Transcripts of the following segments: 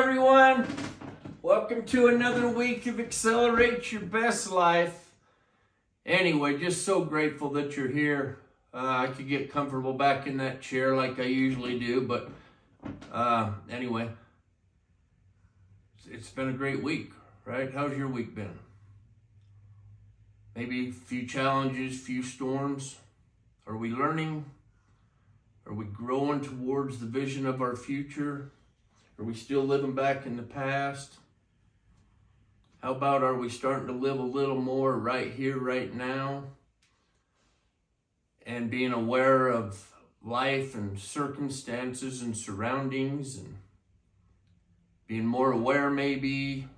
everyone. Welcome to another week of Accelerate Your Best Life. Anyway, just so grateful that you're here. I could get comfortable back in that chair like I usually do, but anyway, it's been a great week, right? How's your week been? Maybe a few challenges, few storms. Are we learning? Are we growing towards the vision of our future? Are we still living back in the past? How about are we starting to live a little more right here, right now? And being aware of life and circumstances and surroundings and being more aware maybe.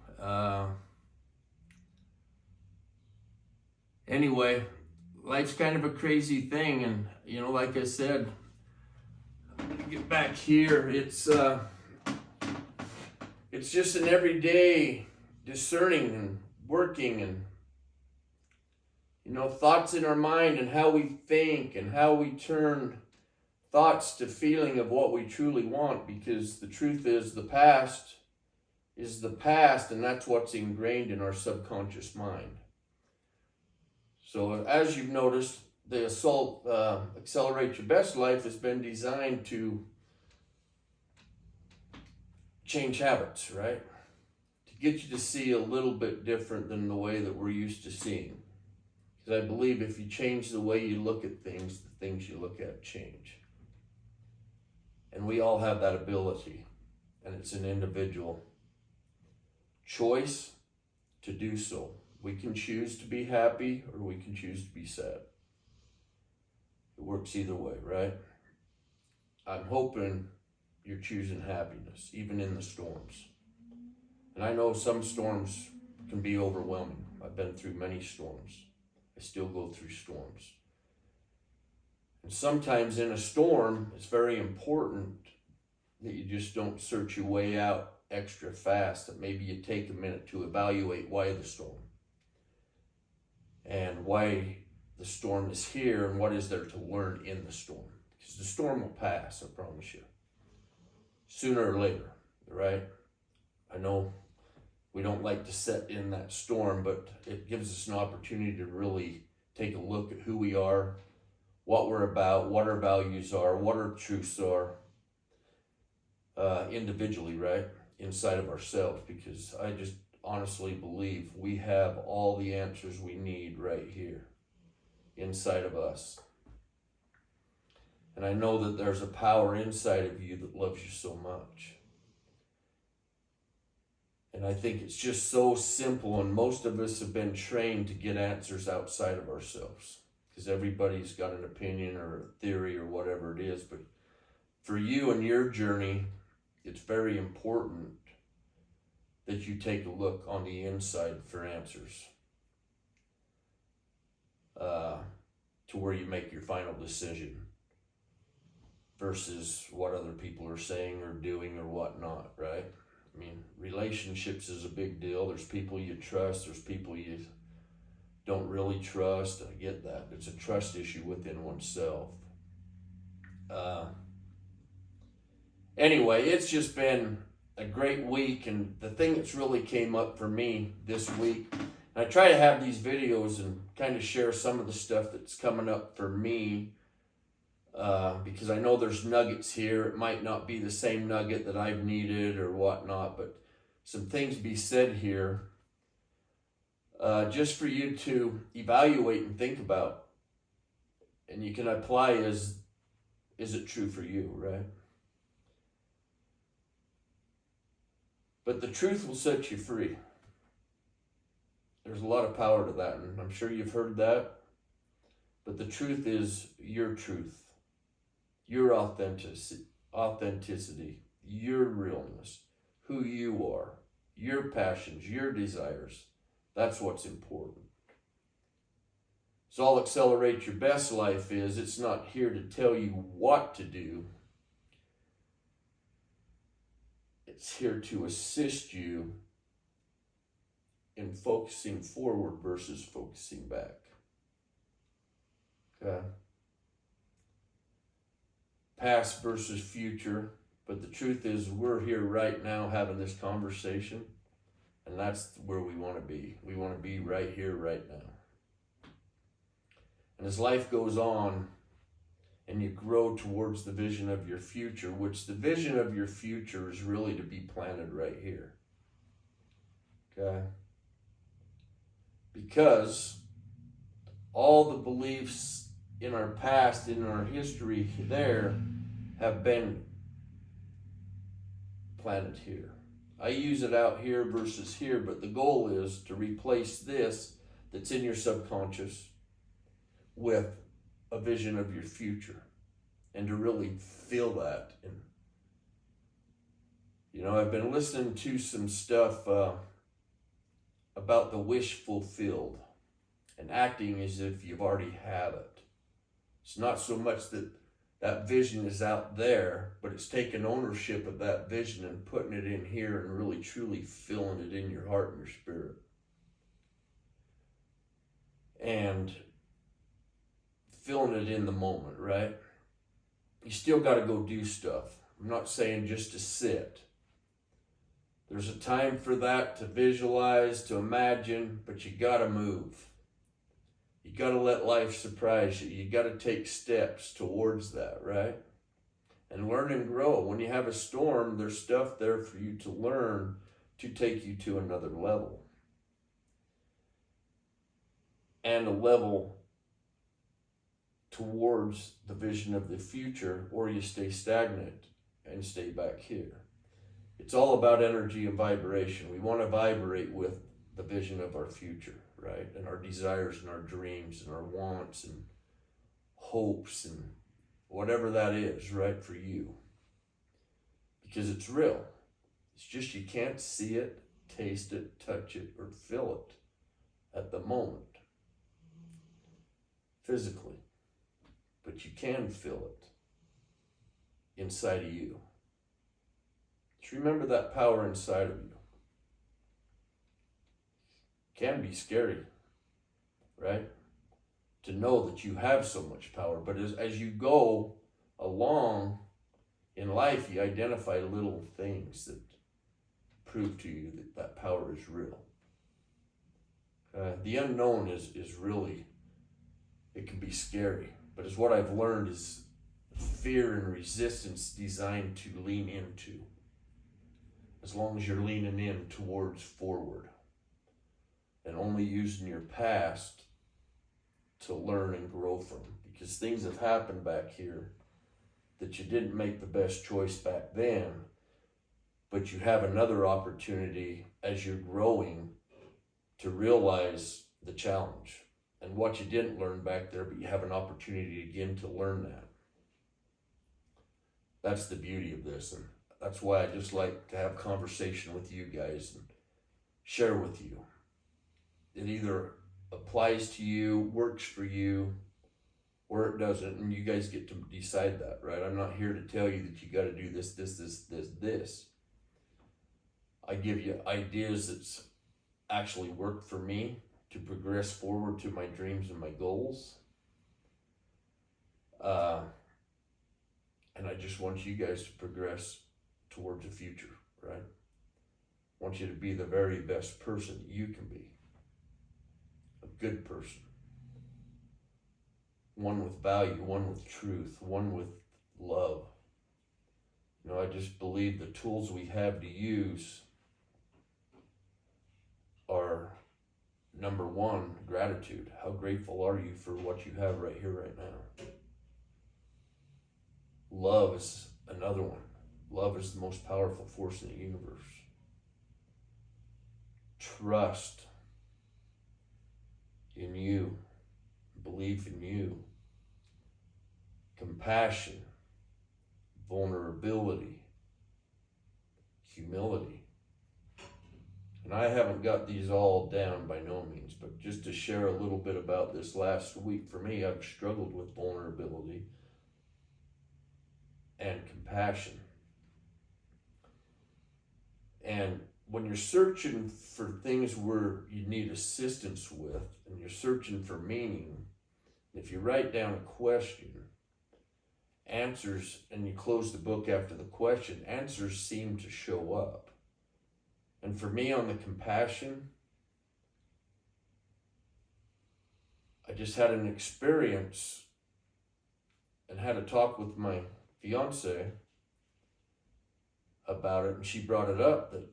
Anyway, life's kind of a crazy thing. And, you know, like I said, get back here, it's just an everyday discerning and working and, you know, thoughts in our mind and how we think and how we turn thoughts to feeling of what we truly want, because the truth is the past and that's what's ingrained in our subconscious mind. So as you've noticed, the Accelerate Your Best Life has been designed to change habits, right? To get you to see a little bit different than the way that we're used to seeing. Because I believe if you change the way you look at things, the things you look at change. And we all have that ability. And it's an individual choice to do so. We can choose to be happy or we can choose to be sad. It works either way, right? I'm hoping you're choosing happiness, even in the storms. And I know some storms can be overwhelming. I've been through many storms. I still go through storms. And sometimes in a storm, it's very important that you just don't search your way out extra fast, that maybe you take a minute to evaluate why the storm and why the storm is here and what is there to learn in the storm. Because the storm will pass, I promise you. Sooner or later, right? I know we don't like to sit in that storm, but it gives us an opportunity to really take a look at who we are, what we're about, what our values are, what our truths are, individually, right? Inside of ourselves, because I just honestly believe we have all the answers we need right here inside of us. And I know that there's a power inside of you that loves you so much. And I think it's just so simple, and most of us have been trained to get answers outside of ourselves because everybody's got an opinion or a theory or whatever it is. But for you and your journey, it's very important that you take a look on the inside for answers to where you make your final decision versus what other people are saying or doing or whatnot, right? I mean, relationships is a big deal. There's people you trust. There's people you don't really trust. I get that. It's a trust issue within oneself. Anyway, it's just been a great week, and the thing that's really came up for me this week, and I try to have these videos and kind of share some of the stuff that's coming up for me, because I know there's nuggets here. It might not be the same nugget that I've needed or whatnot, but some things be said here just for you to evaluate and think about, and you can apply is it true for you, right? But the truth will set you free. There's a lot of power to that, and I'm sure you've heard that. But the truth is your truth, your authenticity, your realness, who you are, your passions, your desires. That's what's important. So I'll Accelerate Your Best Life it's not here to tell you what to do. It's here to assist you in focusing forward versus focusing back. Okay? Past versus future, But the truth is, we're here right now having this conversation, and that's where we want to be. We want to be right here, right now. And as life goes on, and you grow towards the vision of your future, which the vision of your future is really to be planted right here. Okay? Because all the beliefs in our past, in our history there, have been planted here. I use it out here versus here, but the goal is to replace this that's in your subconscious with a vision of your future, and to really feel that. And I've been listening to some stuff about the wish fulfilled and acting as if you've already have it. It's not so much that that vision is out there, but it's taking ownership of that vision and putting it in here and really truly feeling it in your heart and your spirit. And feeling it in the moment, right? You still got to go do stuff. I'm not saying just to sit. There's a time for that, to visualize, to imagine, but you got to move. You got to let life surprise you. You got to take steps towards that, right? And learn and grow. When you have a storm, there's stuff there for you to learn to take you to another level. And a level towards the vision of the future, or you stay stagnant and stay back here. It's all about energy and vibration. We want to vibrate with the vision of our future, right? And our desires and our dreams and our wants and hopes and whatever that is, right, for you. Because it's real. It's just you can't see it, taste it, touch it, or feel it at the moment, physically. But you can feel it inside of you. Just remember that power inside of you. It can be scary, right? To know that you have so much power. But as you go along in life, you identify little things that prove to you that that power is real. The unknown is really, it can be scary. But it's what I've learned is fear and resistance designed to lean into. As long as you're leaning in towards forward and only using your past to learn and grow from. Because things have happened back here that you didn't make the best choice back then, but you have another opportunity as you're growing to realize the challenge. And what you didn't learn back there, but you have an opportunity again to learn that. That's the beauty of this. And that's why I just like to have conversation with you guys and share with you. It either applies to you, works for you, or it doesn't. And you guys get to decide that, right? I'm not here to tell you that you got to do this. I give you ideas that's actually worked for me to progress forward to my dreams and my goals. And I just want you guys to progress towards the future, right? I want you to be the very best person you can be. A good person. One with value, one with truth, one with love. I just believe the tools we have to use are, number one, gratitude. How grateful are you for what you have right here, right now? Love is another one. Love is the most powerful force in the universe. Trust in you. Belief in you. Compassion. Vulnerability. Humility. And I haven't got these all down by no means, but just to share a little bit about this last week, for me, I've struggled with vulnerability and compassion. And when you're searching for things where you need assistance with, and you're searching for meaning, if you write down a question answers, and you close the book after the question, answers seem to show up. And for me, on the compassion, I just had an experience and had a talk with my fiance about it, and she brought it up that,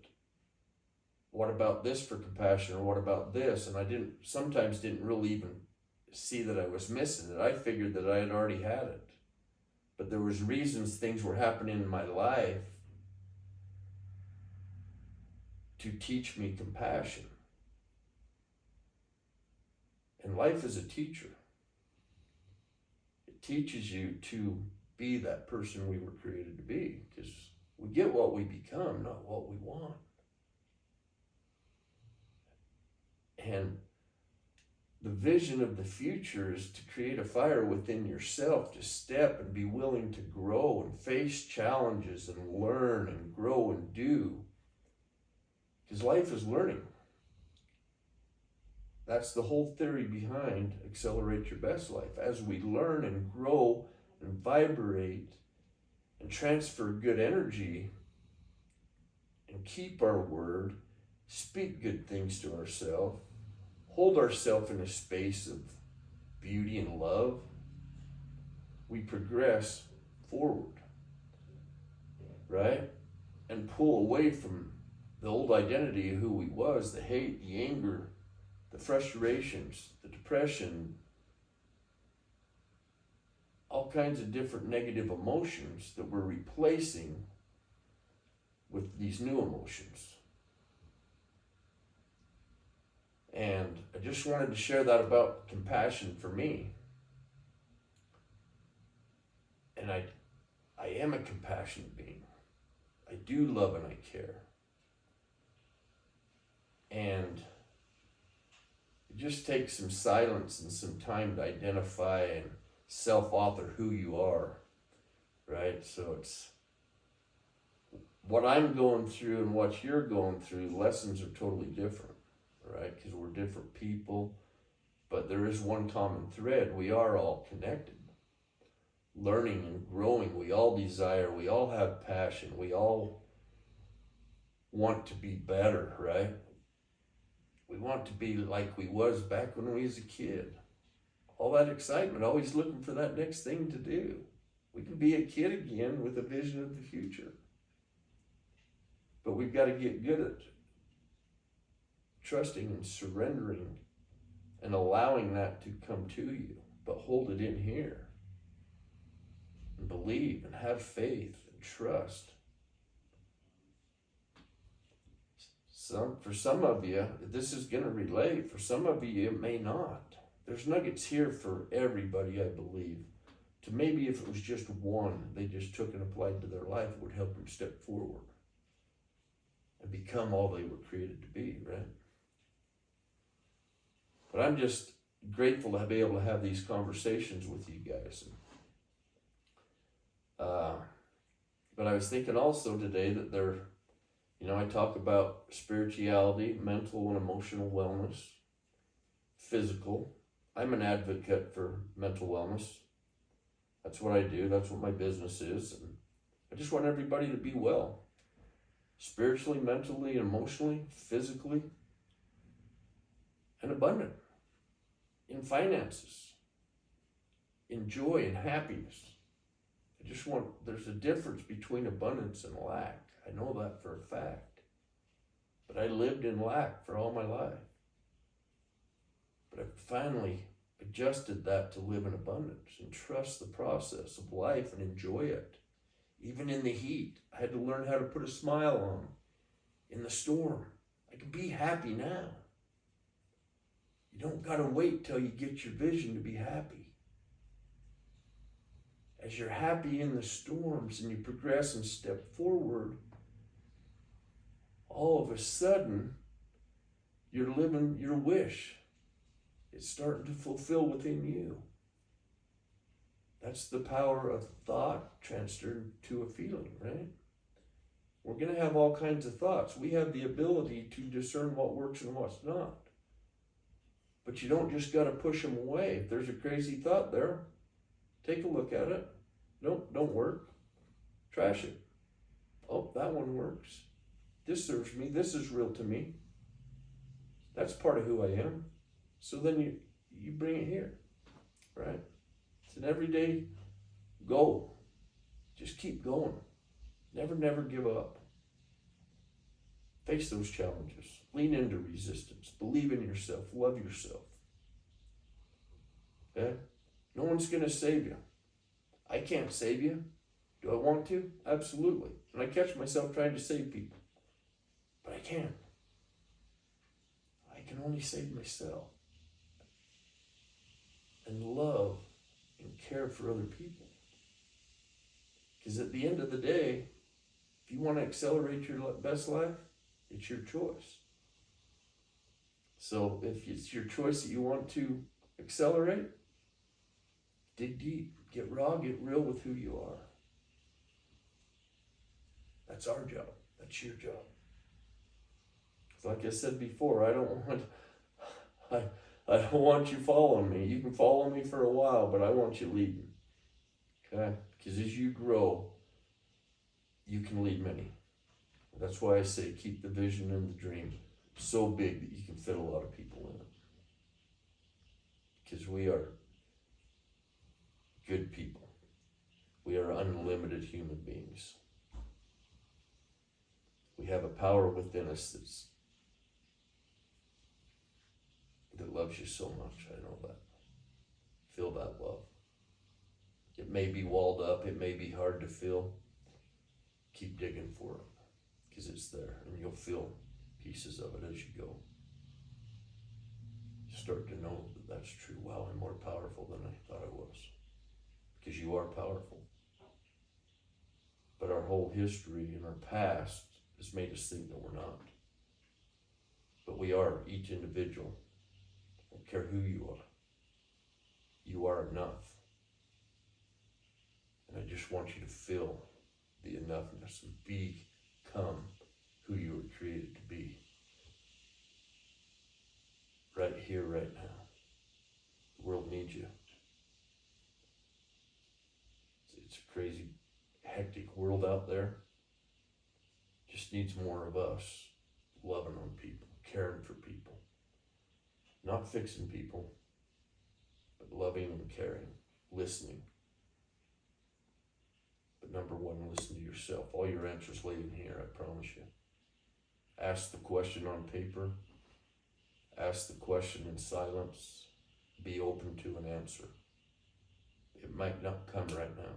what about this for compassion, or what about this? And I sometimes didn't really even see that I was missing it. I figured that I had already had it. But there was reasons things were happening in my life to teach me compassion. And life is a teacher. It teaches you to be that person we were created to be, because we get what we become, not what we want. And the vision of the future is to create a fire within yourself, to step and be willing to grow and face challenges and learn and grow and do. Because life is learning. That's the whole theory behind Accelerate Your Best Life. As we learn and grow and vibrate and transfer good energy and keep our word, speak good things to ourselves, hold ourselves in a space of beauty and love, we progress forward, right? And pull away from the old identity of who we was, the hate, the anger, the frustrations, the depression, all kinds of different negative emotions that we're replacing with these new emotions. And I just wanted to share that about compassion for me. And I am a compassionate being. I do love and I care. And it just takes some silence and some time to identify and self-author who you are, right? So it's what I'm going through and what you're going through, lessons are totally different. Right? Because we're different people, but there is one common thread. We are all connected. Learning and growing, we all desire, we all have passion, we all want to be better, right? We want to be like we was back when we was a kid. All that excitement, always looking for that next thing to do. We can be a kid again with a vision of the future. But we've got to get good at trusting and surrendering and allowing that to come to you, but hold it in here and believe and have faith and trust. For some of you, this is going to relate. For some of you, it may not. There's nuggets here for everybody, I believe. To maybe if it was just one, they just took and applied to their life, it would help them step forward and become all they were created to be, right? But I'm just grateful to be able to have these conversations with you guys. But I was thinking also today that I talk about spirituality, mental and emotional wellness, physical. I'm an advocate for mental wellness. That's what I do. That's what my business is. And I just want everybody to be well, spiritually, mentally, emotionally, physically, and abundant. In finances, in joy and happiness. There's a difference between abundance and lack. I know that for a fact. But I lived in lack for all my life. But I finally adjusted that to live in abundance and trust the process of life and enjoy it. Even in the heat, I had to learn how to put a smile on. In the storm, I can be happy now. You don't got to wait till you get your vision to be happy. As you're happy in the storms and you progress and step forward, all of a sudden, you're living your wish. It's starting to fulfill within you. That's the power of thought transferred to a feeling, right? We're going to have all kinds of thoughts. We have the ability to discern what works and what's not. But you don't just got to push them away. If there's a crazy thought there, take a look at it. Nope, don't work. Trash it. Oh, that one works. This serves me. This is real to me. That's part of who I am. So then you bring it here, right? It's an everyday goal. Just keep going. Never give up. Face those challenges. Lean into resistance. Believe in yourself. Love yourself. Okay? No one's going to save you. I can't save you. Do I want to? Absolutely. And I catch myself trying to save people. But I can't. I can only save myself. And love and care for other people. Because at the end of the day, if you want to accelerate your best life, it's your choice. So if it's your choice that you want to accelerate, dig deep, get raw, get real with who you are. That's our job. That's your job. Like I said before, I don't want you following me. You can follow me for a while, but I want you leading. Okay? Because as you grow, you can lead many. That's why I say keep the vision and the dream so big that you can fit a lot of people in it. Because we are good people. We are unlimited human beings. We have a power within us that loves you so much. I know that. Feel that love. It may be walled up. It may be hard to feel. Keep digging for it because it's there and you'll feel pieces of it as you go. You start to know that that's true. Wow, I'm more powerful than I thought I was because you are powerful. But our whole history and our past has made us think that we're not. But we are, each individual. I don't care who you are. You are enough. And I just want you to feel the enoughness and become who you were created to be. Right here, right now. The world needs you. It's a crazy, hectic world out there. Just needs more of us loving on people, caring for people. Not fixing people, but loving and caring, listening. But number one, listen to yourself. All your answers lay in here, I promise you. Ask the question on paper. Ask the question in silence. Be open to an answer. It might not come right now,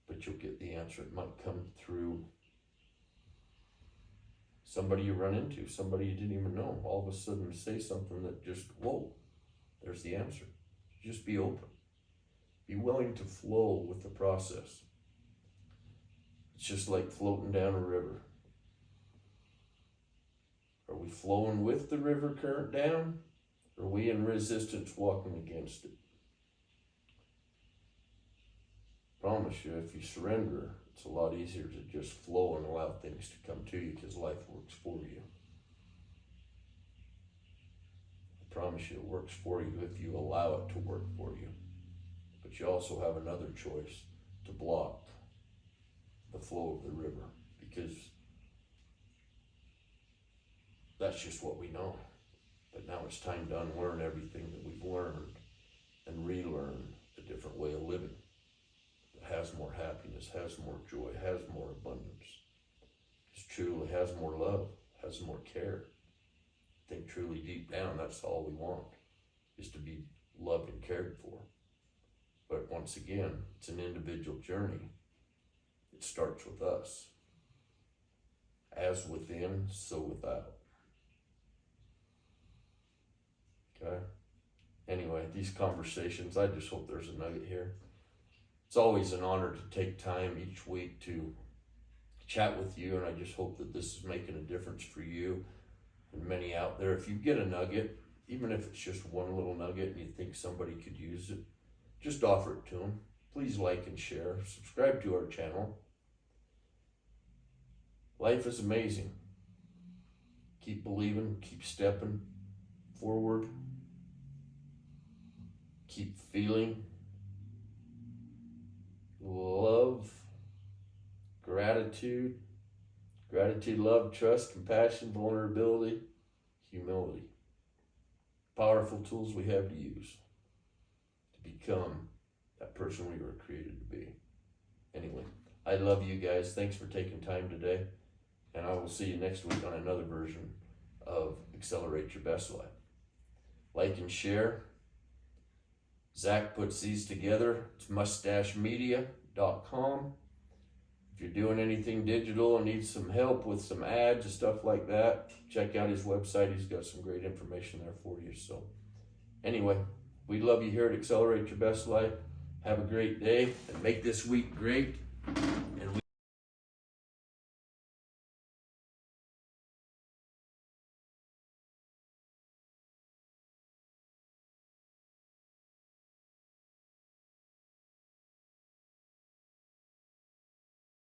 but you'll get the answer. It might come through somebody you run into, somebody you didn't even know. All of a sudden say something that just, whoa, there's the answer. Just be open. Be willing to flow with the process. It's just like floating down a river. Are we flowing with the river current down? Or are we in resistance walking against it? Promise you, if you surrender, it's a lot easier to just flow and allow things to come to you because life works for you. I promise you it works for you if you allow it to work for you. But you also have another choice to block the flow of the river because that's just what we know. But now it's time to unlearn everything that we've learned and relearn a different way of living. Has more happiness, has more joy, has more abundance. It truly has more love, has more care. I think truly deep down, that's all we want, is to be loved and cared for. But once again, it's an individual journey. It starts with us. As within, so without. Okay? Anyway, these conversations, I just hope there's a nugget here. It's always an honor to take time each week to chat with you, and I just hope that this is making a difference for you and many out there. If you get a nugget, even if it's just one little nugget and you think somebody could use it, just offer it to them. Please like and share. Subscribe to our channel. Life is amazing. Keep believing, keep stepping forward. keep feeling love, gratitude, love, trust, compassion, vulnerability, humility. Powerful tools we have to use to become that person we were created to be. Anyway, I love you guys. Thanks for taking time today. And I will see you next week on another version of Accelerate Your Best Life. Like and share. Zach puts these together. It's mustachemedia.com. If you're doing anything digital and need some help with some ads and stuff like that, check out his website. He's got some great information there for you. So anyway, we love you here at Accelerate Your Best Life. Have a great day and make this week great.